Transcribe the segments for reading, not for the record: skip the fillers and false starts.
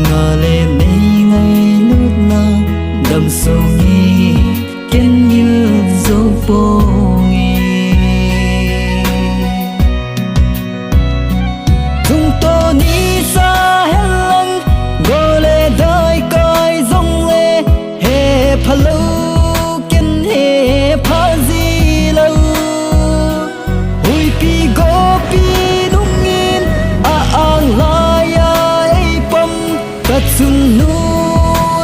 ngờ lên đây ngay lúc nào đầm sâu nghi kiến như dấu vô nghi chúng tôi đi xa hết lăng gồ lê đời coi dòng lê hè phá lâu kiến hè phá gì lâu hui pi gô pi nung in ang lai ai pom cắt sun nu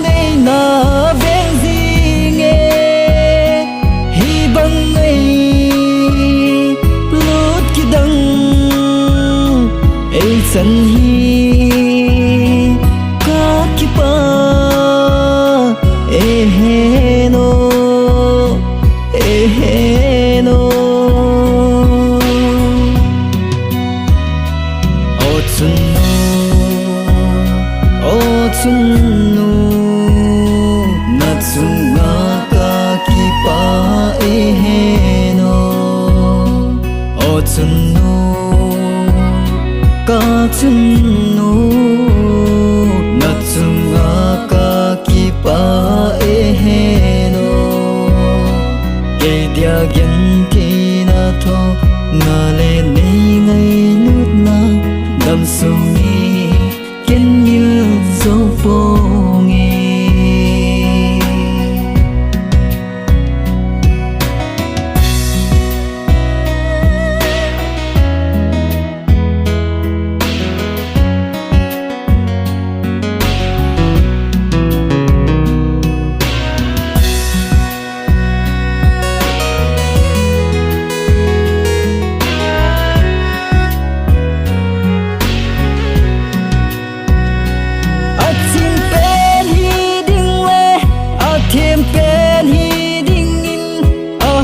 nei na ven gì nghe hi băng ấy lút ki đăng ấy sân hi ka ki pa he no Otsunno natsunga ka kipa no Otsunno katsunno natsunga ka kipa no Dia gen tina tho ngale nei ngai lut na dam sumi ken như dấu vô nghi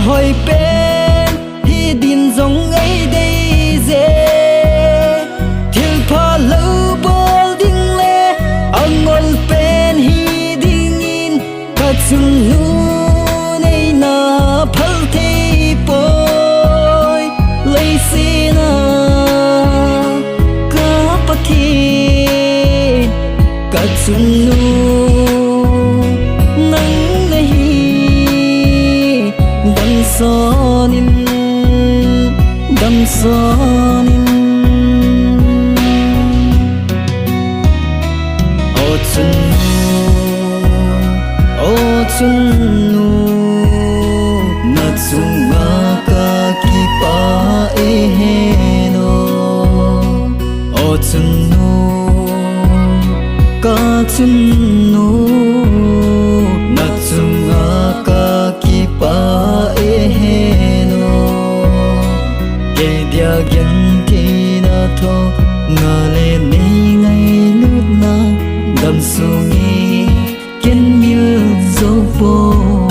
hỏi bên hi din dòng ấy đây dễ thiêu pha lâu bol đinh lệ ang ngol bên hi đinh in cả chung nu này na phal thi bôi lấy xin cả bắt thi cả chung nu dam sonin Otsunno natsunga ka kipa no Otsunno katsunno natsunga ka kipa dia gen tina tho ngale nei ngai lut na dam sungi ken như dấu vô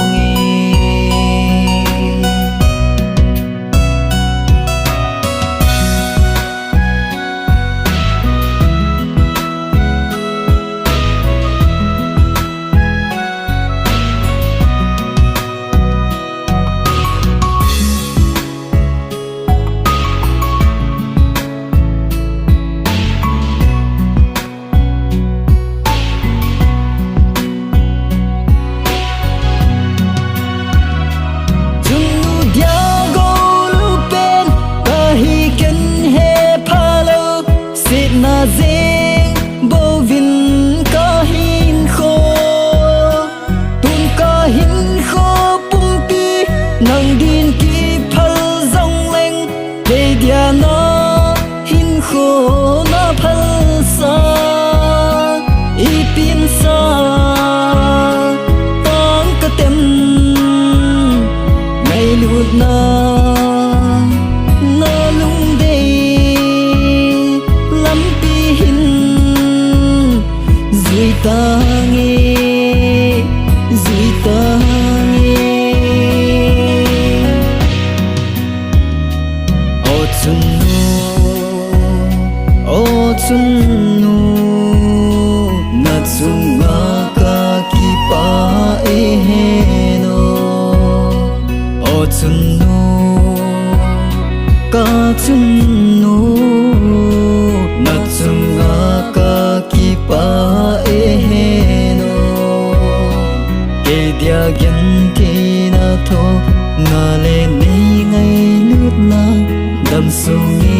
na ding bo vin ka hin kho tun ka hin kho pum pi nang din ki phal dong leng de dia na hin kho na phal sa i pin sa tang ka tem ngày lut na Duy ta nghe Otsunno natsunga ka kipa no Otsunno katsunno natsunga ka kipa tâm su nghi